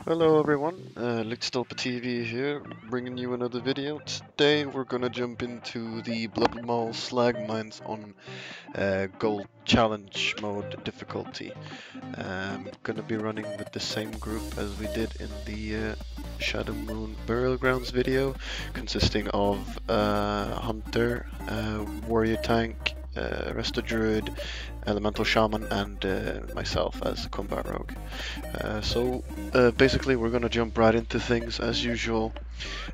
Hello everyone, Lichtstolpe TV here, bringing you another video. Today we're gonna jump into the Bloodmaul Slagmines on Gold Challenge mode difficulty. Gonna be running with the same group as we did in the Shadow Moon Burial Grounds video, consisting of Hunter, Warrior Tank, Resto Druid, Elemental Shaman, and myself as Combat Rogue. Basically we're gonna jump right into things as usual.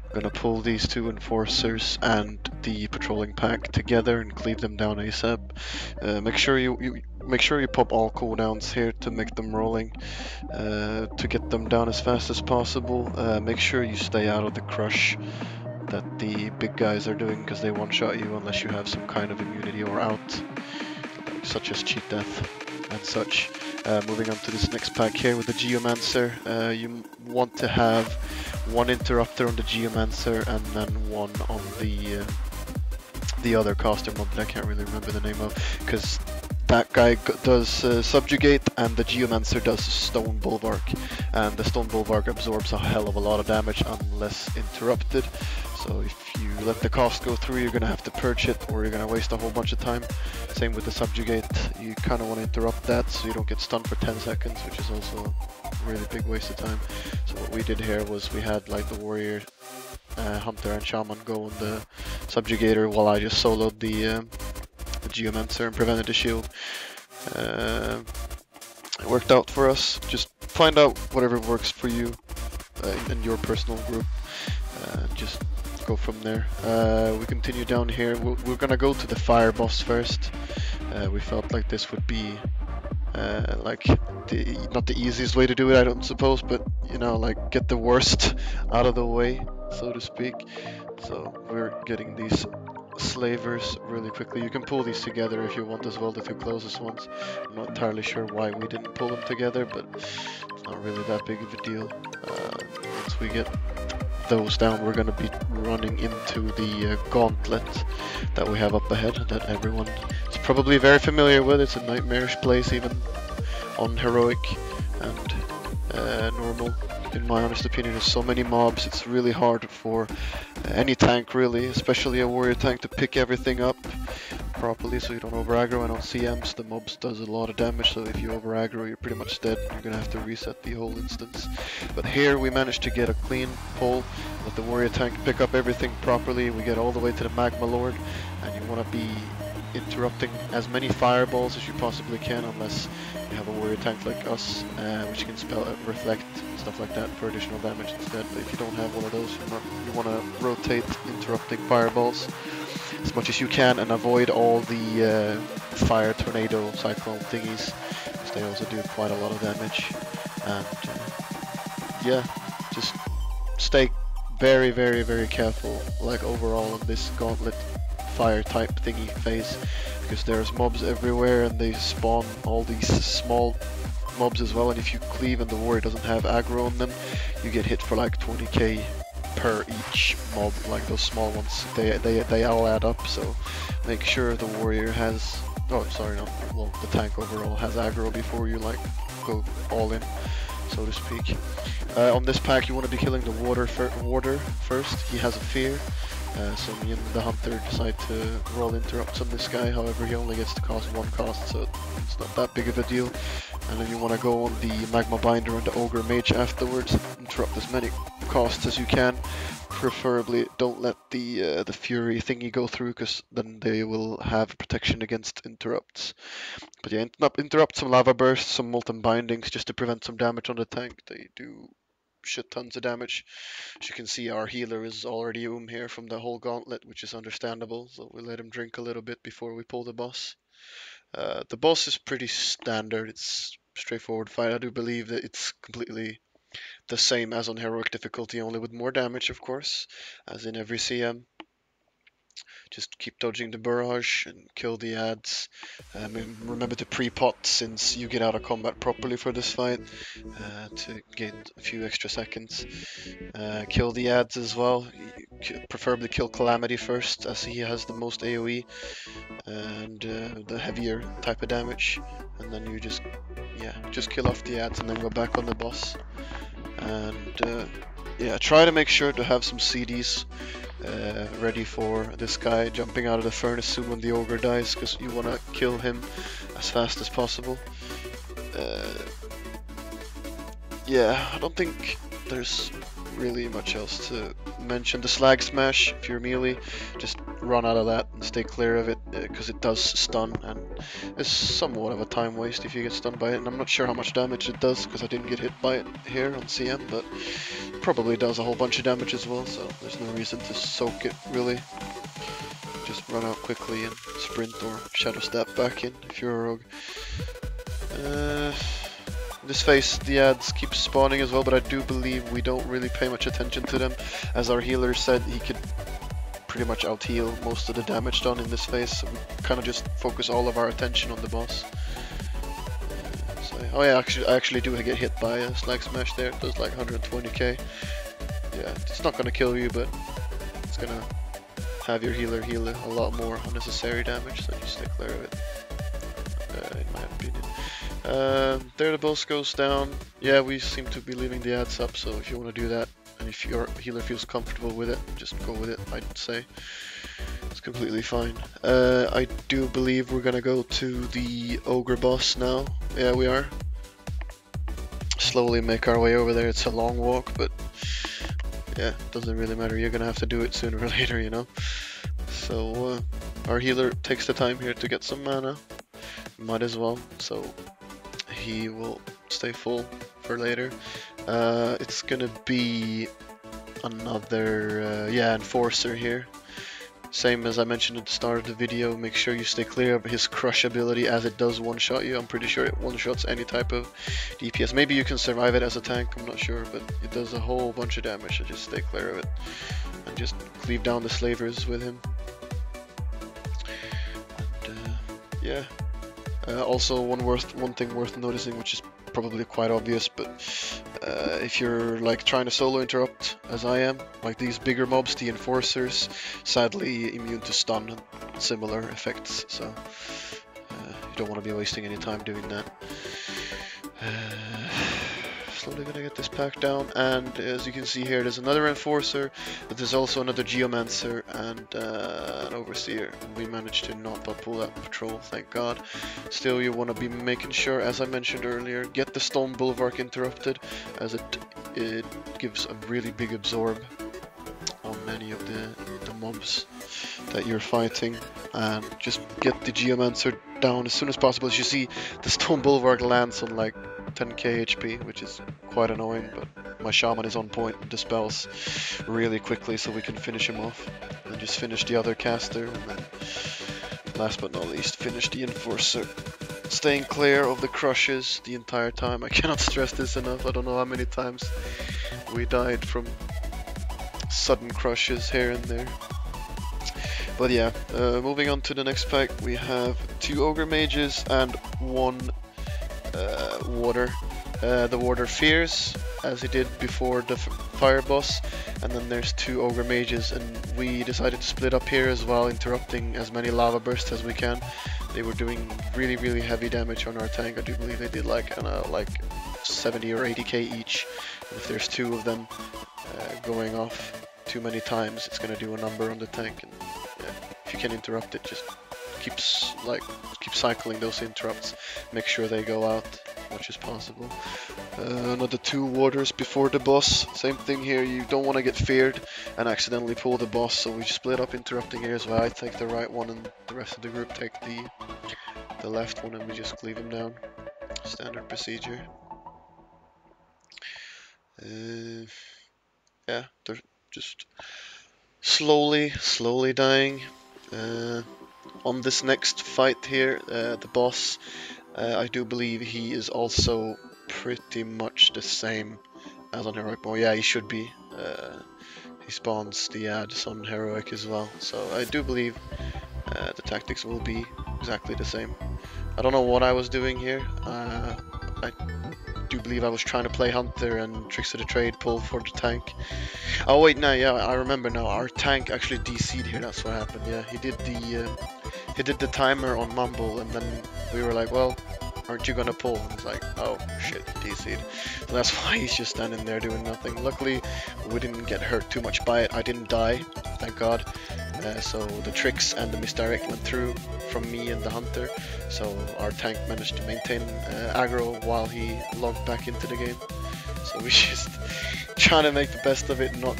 I'm gonna pull these two enforcers and the patrolling pack together and cleave them down ASAP. Make sure you pop all cooldowns here to make them rolling. To get them down as fast as possible. Make sure you stay out of the crush that the big guys are doing, because they one-shot you unless you have some kind of immunity or out, such as cheat death and such. Moving on to this next pack here with the Geomancer, you want to have one interrupter on the Geomancer and then one on the other caster mob that I can't really remember the name of, because that guy does Subjugate and the Geomancer does Stone Bulwark, and the Stone Bulwark absorbs a hell of a lot of damage unless interrupted. So if you let the cost go through, you're going to have to purge it, or you're going to waste a whole bunch of time. Same with the Subjugate, you kind of want to interrupt that so you don't get stunned for 10 seconds, which is also a really big waste of time. So what we did here was we had like the Warrior, Hunter and Shaman go on the Subjugator while I just soloed the Geomancer and prevented the shield. It worked out for us. Just find out whatever works for you in your personal group. Just go from there. We continue down here. We're gonna go to the fire boss first. We felt like this would be like not the easiest way to do it, I don't suppose, but you know, like get the worst out of the way, so to speak. So we're getting these slavers really quickly. You can pull these together if you want as well, the two closest ones. I'm not entirely sure why we didn't pull them together, but it's not really that big of a deal. Once we get those down, we're going to be running into the gauntlet that we have up ahead, that everyone is probably very familiar with. It's a nightmarish place even on heroic and normal. In my honest opinion, there's so many mobs, it's really hard for any tank really, especially a warrior tank, to pick everything up properly so you don't over aggro. And on CMs the mobs does a lot of damage, so if you over aggro you're pretty much dead. You're gonna have to reset the whole instance. But here we managed to get a clean pull, let the warrior tank pick up everything properly. We get all the way to the Magma Lord, and you want to be interrupting as many fireballs as you possibly can, unless you have a warrior tank like us, which can spell reflect and stuff like that for additional damage instead. But if you don't have one of those, you want to rotate interrupting fireballs as much as you can and avoid all the fire, tornado, cyclone thingies, because they also do quite a lot of damage. And yeah, just stay very, very, very careful, like overall on this gauntlet fire type thingy phase, because there's mobs everywhere and they spawn all these small mobs as well, and if you cleave and the warrior doesn't have aggro on them, you get hit for like 20k per each mob. Like those small ones, they all add up, so make sure the warrior has, oh sorry, no, well the tank overall has aggro before you like go all in, so to speak. On this pack you want to be killing the warder first. He has a fear. So me and the Hunter decide to roll interrupts on this guy. However, he only gets to cost one cost, so it's not that big of a deal. And then you want to go on the Magma Binder and the Ogre Mage afterwards, interrupt as many costs as you can. Preferably don't let the Fury thingy go through, because then they will have protection against interrupts. But yeah, interrupt some Lava Bursts, some Molten Bindings, just to prevent some damage on the tank. They do shit tons of damage. As you can see, our healer is already here from the whole gauntlet, which is understandable, so we let him drink a little bit before we pull the boss. The boss is pretty standard, it's straightforward fight. I do believe that it's completely the same as on heroic difficulty, only with more damage, of course, as in every CM. Just keep dodging the barrage and kill the ads. Remember to pre-pot since you get out of combat properly for this fight to gain a few extra seconds. Kill the ads as well. Preferably kill Calamity first, as he has the most AoE and the heavier type of damage. And then you just kill off the ads and then go back on the boss. And yeah, try to make sure to have some CDs ready for this guy jumping out of the furnace soon when the ogre dies, because you want to kill him as fast as possible. Yeah, I don't think there's really much else to mention. The slag smash, if you're melee, just run out of that and stay clear of it, because it does stun and it's somewhat of a time waste if you get stunned by it. And I'm not sure how much damage it does because I didn't get hit by it here on CM, but it probably does a whole bunch of damage as well, so there's no reason to soak it really. Just run out quickly and sprint or shadow step back in if you're a rogue. In this phase the ads keep spawning as well, but I do believe we don't really pay much attention to them. As our healer said, he could pretty much out-heal most of the damage done in this phase, so we kind of just focus all of our attention on the boss. Oh yeah, I actually do get hit by a slag smash there. It does like 120k. Yeah, it's not gonna kill you, but it's gonna have your healer heal a lot more unnecessary damage, so you stay clear of it, in my opinion. There the boss goes down. Yeah, we seem to be leaving the ads up, so if you want to do that, and if your healer feels comfortable with it, just go with it, I'd say. It's completely fine. I do believe we're gonna go to the ogre boss now. Yeah, we are. Slowly make our way over there. It's a long walk, but yeah, doesn't really matter. You're gonna have to do it sooner or later, you know. So our healer takes the time here to get some mana. Might as well. So he will stay full for later. It's gonna be another enforcer here. Same as I mentioned at the start of the video, make sure you stay clear of his crush ability, as it does one-shot you. I'm pretty sure it one-shots any type of DPS. Maybe you can survive it as a tank, I'm not sure, but it does a whole bunch of damage, so just stay clear of it. And just cleave down the slavers with him. And yeah. Also one thing worth noticing, which is probably quite obvious, but if you're like trying to solo interrupt as I am, like these bigger mobs, the enforcers, sadly immune to stun and similar effects, so you don't want to be wasting any time doing that. Slowly gonna get this pack down, and as you can see here, there's another enforcer, but there's also another geomancer and an overseer. We managed to not pull that patrol, thank God. Still, you want to be making sure, as I mentioned earlier, get the stone bulwark interrupted, as it gives a really big absorb on many of the mobs that you're fighting, and just get the geomancer down as soon as possible. As you see, the stone bulwark lands on like 10k HP, which is quite annoying, but my shaman is on point and dispels really quickly, so we can finish him off. And just finish the other caster, and then last but not least, finish the enforcer. Staying clear of the crushes the entire time. I cannot stress this enough. I don't know how many times we died from sudden crushes here and there. But yeah, moving on to the next pack, we have 2 ogre mages and 1 warder. The warder fears, as he did before the fire boss, and then there's 2 ogre mages, and we decided to split up here as well, interrupting as many lava bursts as we can. They were doing really heavy damage on our tank. I do believe they did like 70 or 80k each, and if there's 2 of them going off too many times, it's gonna do a number on the tank. And yeah, if you can interrupt it, just keep cycling those interrupts, make sure they go out as much as possible. Another 2 warders before the boss, same thing here. You don't want to get feared and accidentally pull the boss, so we split up interrupting here as well. I take the right one and the rest of the group take the left one, and we just cleave him down. Standard procedure. Yeah, they're just slowly dying. On this next fight here, the boss, I do believe he is also pretty much the same as on Heroic Mode. Yeah, he should be. he spawns the ads on heroic as well. So I do believe the tactics will be exactly the same. I don't know what I was doing here. I do believe I was trying to play Hunter and Tricks of the Trade pull for the tank. Oh wait, no, yeah, I remember now. Our tank actually DC'd here. That's what happened. Yeah, he did the timer on Mumble, and then we were like, well, aren't you gonna pull? And it's like, oh shit, DC'd. So that's why he's just standing there doing nothing. Luckily, we didn't get hurt too much by it. I didn't die, thank God. So the tricks and the misdirect went through from me and the Hunter. So our tank managed to maintain aggro while he logged back into the game. So we just trying to make the best of it, not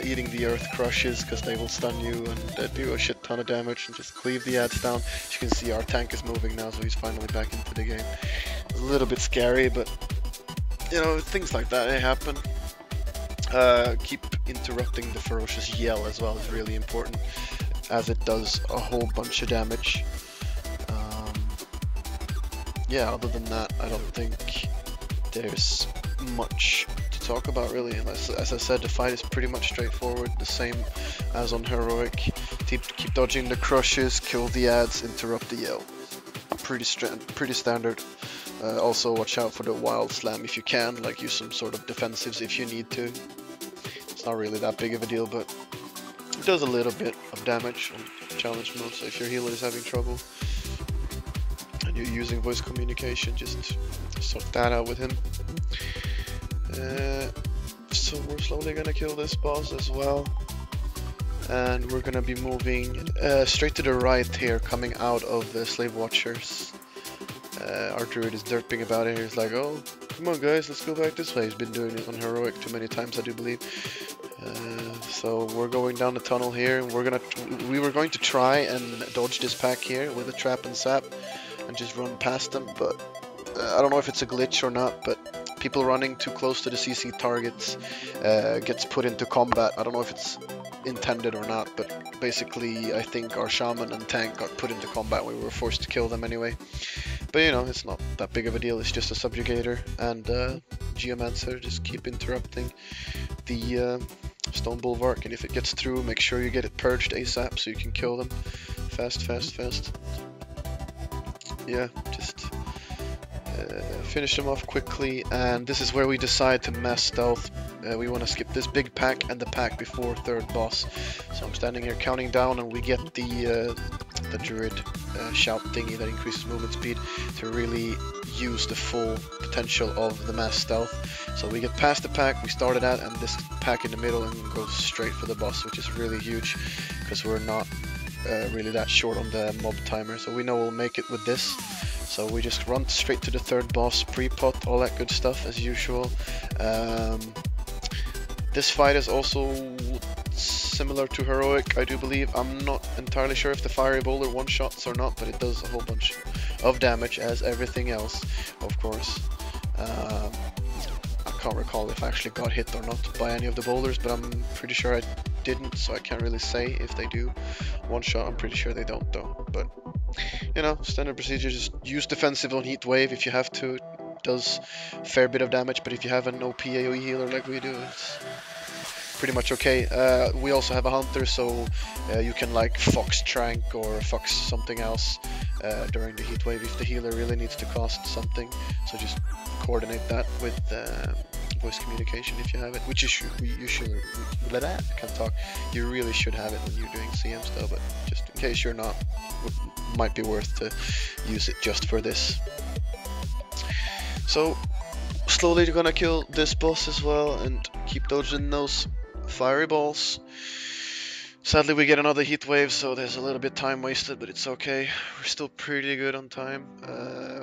eating the earth crushes, because they will stun you and do a shit ton of damage, and just cleave the ads down. As you can see, our tank is moving now, so he's finally back into the game. It's a little bit scary, but you know, things like that, they happen. Keep interrupting the ferocious yell as well is really important, as it does a whole bunch of damage. Yeah, other than that, I don't think there's much to talk about really. As I said, the fight is pretty much straightforward, the same as on heroic. Keep dodging the crushes, kill the ads, interrupt the yell. Pretty standard. Also watch out for the wild slam if you can, like use some sort of defensives if you need to. It's not really that big of a deal, but it does a little bit of damage on challenge mode, so if your healer is having trouble and you're using voice communication, just sort that out with him. So we're slowly gonna kill this boss as well, and we're gonna be moving straight to the right here, coming out of the Slave Watchers. Our druid is derping about it. He's like, oh, come on guys, let's go back this way. He's been doing it on heroic too many times, I do believe. So we're going down the tunnel here, and we were going to try and dodge this pack here with a trap and sap and just run past them, but I don't know if it's a glitch or not, but people running too close to the CC targets gets put into combat. I don't know if it's intended or not, but basically I think our shaman and tank got put into combat. We were forced to kill them anyway. But you know, it's not that big of a deal. It's just a subjugator and geomancer. Just keep interrupting the stone bulwark, and if it gets through, make sure you get it purged ASAP so you can kill them fast. Yeah, just finish them off quickly, and this is where we decide to mass stealth. We want to skip this big pack and the pack before third boss. So I'm standing here counting down, and we get the druid shout thingy that increases movement speed to really use the full potential of the mass stealth. So we get past the pack we started at, and this pack in the middle, and go straight for the boss, which is really huge because we're not really that short on the mob timer. So we know we'll make it with this. So we just run straight to the third boss, pre-pot, all that good stuff as usual. This fight is also similar to heroic, I do believe. I'm not entirely sure if the fiery boulder one-shots or not, but it does a whole bunch of damage as everything else, of course. I can't recall if I actually got hit or not by any of the boulders, but I'm pretty sure I didn't, so I can't really say if they do one-shot. I'm pretty sure they don't though, but you know, standard procedure, just use defensive on heat wave if you have to. It does a fair bit of damage, but if you have an OP AoE healer like we do, it's pretty much okay. We also have a hunter, so you can like fox trank or fox something else during the heat wave if the healer really needs to cost something. So just coordinate that with voice communication if you have it, which you should. I can't talk. You really should have it when you're doing CM stuff, but just in case you're not, might be worth to use it just for this. So slowly gonna kill this boss as well and keep dodging those fiery balls. Sadly we get another heat wave, so there's a little bit time wasted, but it's okay. We're still pretty good on time.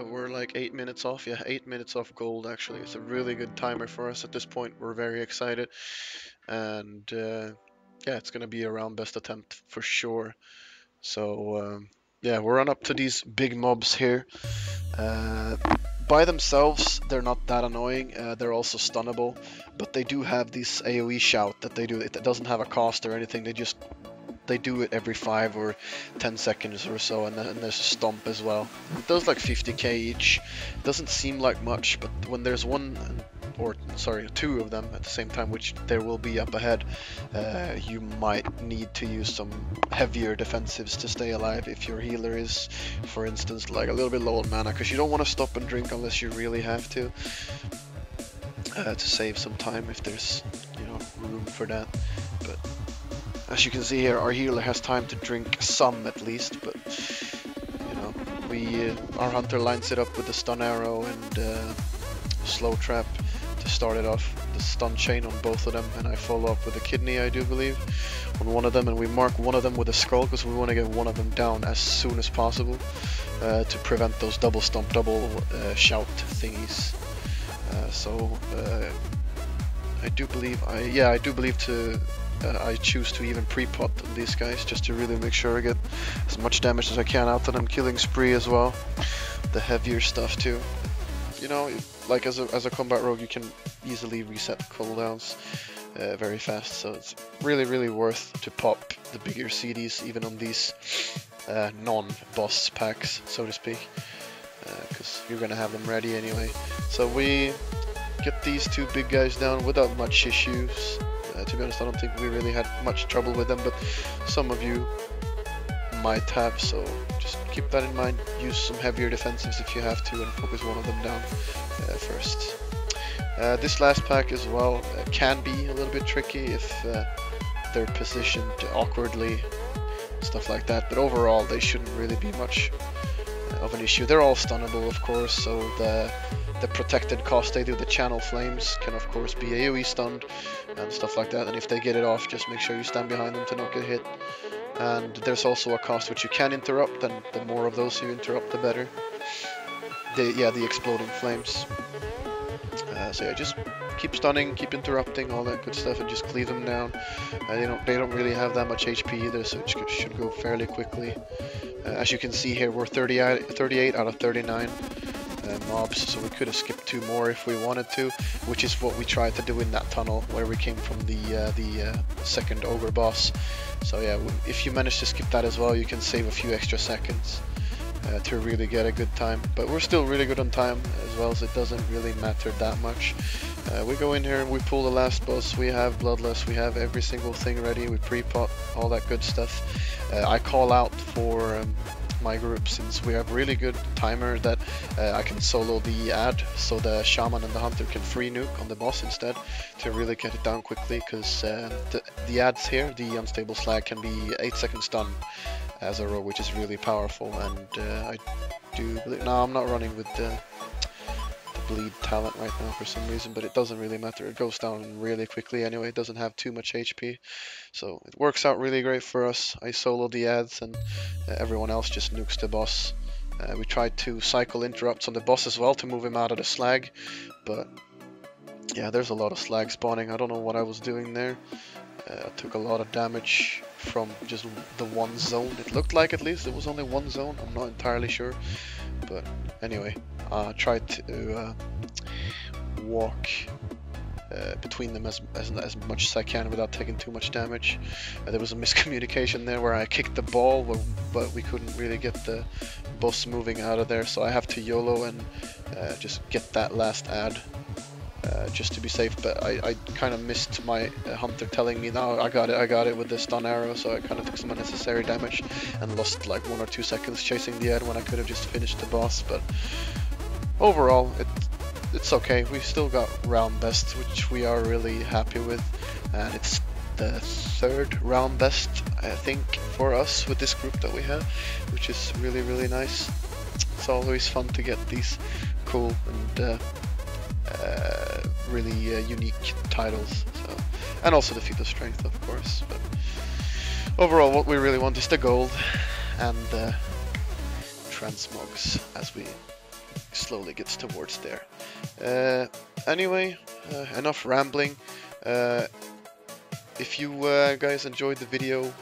We're like 8 minutes off. Yeah, 8 minutes off gold actually. It's a really good timer for us at this point. We're very excited, and yeah, it's gonna be a round best attempt for sure. So yeah, we're on up to these big mobs here. By themselves, they're not that annoying. They're also stunnable, but they do have this AoE shout that they do. It doesn't have a cost or anything. They do it every 5 or 10 seconds or so, and there's a stomp as well. It does like 50k each. Doesn't seem like much, but when there's one or sorry, 2 of them at the same time, which there will be up ahead, you might need to use some heavier defensives to stay alive if your healer is, for instance, like a little bit low on mana, because you don't want to stop and drink unless you really have to save some time if there's, you know, room for that. But as you can see here, our healer has time to drink some at least, but you know, our hunter lines it up with the stun arrow and slow trap to start it off, the stun chain on both of them, and I follow up with a kidney, I do believe, on one of them, and we mark one of them with a skull because we want to get one of them down as soon as possible to prevent those double stomp, double shout thingies. I do believe I choose to even pre-pot on these guys just to really make sure I get as much damage as I can out of them. Killing spree as well, the heavier stuff too. You know, like as a combat rogue, you can easily reset cooldowns very fast, so it's really worth to pop the bigger CDs even on these non-boss packs, so to speak, because you're gonna have them ready anyway. So we get these 2 big guys down without much issues. To be honest, I don't think we really had much trouble with them, but some of you might have, so just keep that in mind. Use some heavier defensives if you have to, and focus one of them down first. This last pack as well can be a little bit tricky if they're positioned awkwardly, stuff like that, but overall they shouldn't really be much of an issue. They're all stunnable, of course, so the protected cost they do, the channel flames, can of course be AoE stunned and stuff like that, and if they get it off, just make sure you stand behind them to not get hit. And there's also a cost which you can interrupt, and the more of those you interrupt, the better. The exploding flames. So yeah, just keep stunning, keep interrupting, all that good stuff, and just cleave them down. They don't really have that much HP either, so it should go fairly quickly. As you can see here, we're 38 out of 39 mobs, so we could have skipped 2 more if we wanted to, which is what we tried to do in that tunnel where we came from the second ogre boss. So yeah, if you manage to skip that as well, you can save a few extra seconds to really get a good time. But we're still really good on time as well, so it doesn't really matter that much. We go in here and we pull the last boss. We have Bloodlust, we have every single thing ready, we pre-pot, all that good stuff. I call out for my group, since we have really good timer, that I can solo the ad, so the shaman and the hunter can free nuke on the boss instead to really get it down quickly, because the ads here, the unstable slag, can be 8-second stun as a rogue, which is really powerful. And I do believe, no, I'm not running with the bleed talent right now for some reason, but it doesn't really matter, it goes down really quickly anyway, it doesn't have too much HP, so it works out really great for us. I solo the ads and everyone else just nukes the boss. We tried to cycle interrupts on the boss as well to move him out of the slag, but yeah, there's a lot of slag spawning. I don't know what I was doing there. I took a lot of damage from just the one zone. It looked like, at least, it was only one zone, I'm not entirely sure, but anyway, tried to walk between them as much as I can without taking too much damage. There was a miscommunication there where I kicked the ball, but we couldn't really get the boss moving out of there, so I have to YOLO and just get that last ad just to be safe. But I kind of missed my hunter telling me, no, I got it with the stun arrow, so I kind of took some unnecessary damage and lost like 1 or 2 seconds chasing the ad when I could have just finished the boss. But overall, it's okay. We still got round best, which we are really happy with, and it's the 3rd round best, I think, for us with this group that we have, which is really nice. It's always fun to get these cool and really unique titles, so, and also the feat of strength, of course. But overall, what we really want is the gold and the transmogs as we slowly gets towards there. Anyway, enough rambling. If you guys enjoyed the video,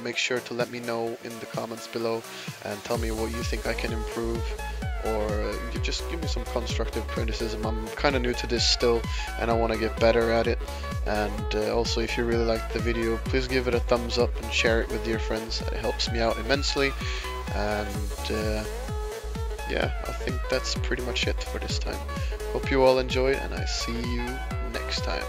make sure to let me know in the comments below and tell me what you think I can improve, or you just give me some constructive criticism. I'm kind of new to this still and I want to get better at it. And also, if you really liked the video, please give it a thumbs up and share it with your friends. It helps me out immensely. And yeah, I think that's pretty much it for this time. Hope you all enjoyed, and I see you next time.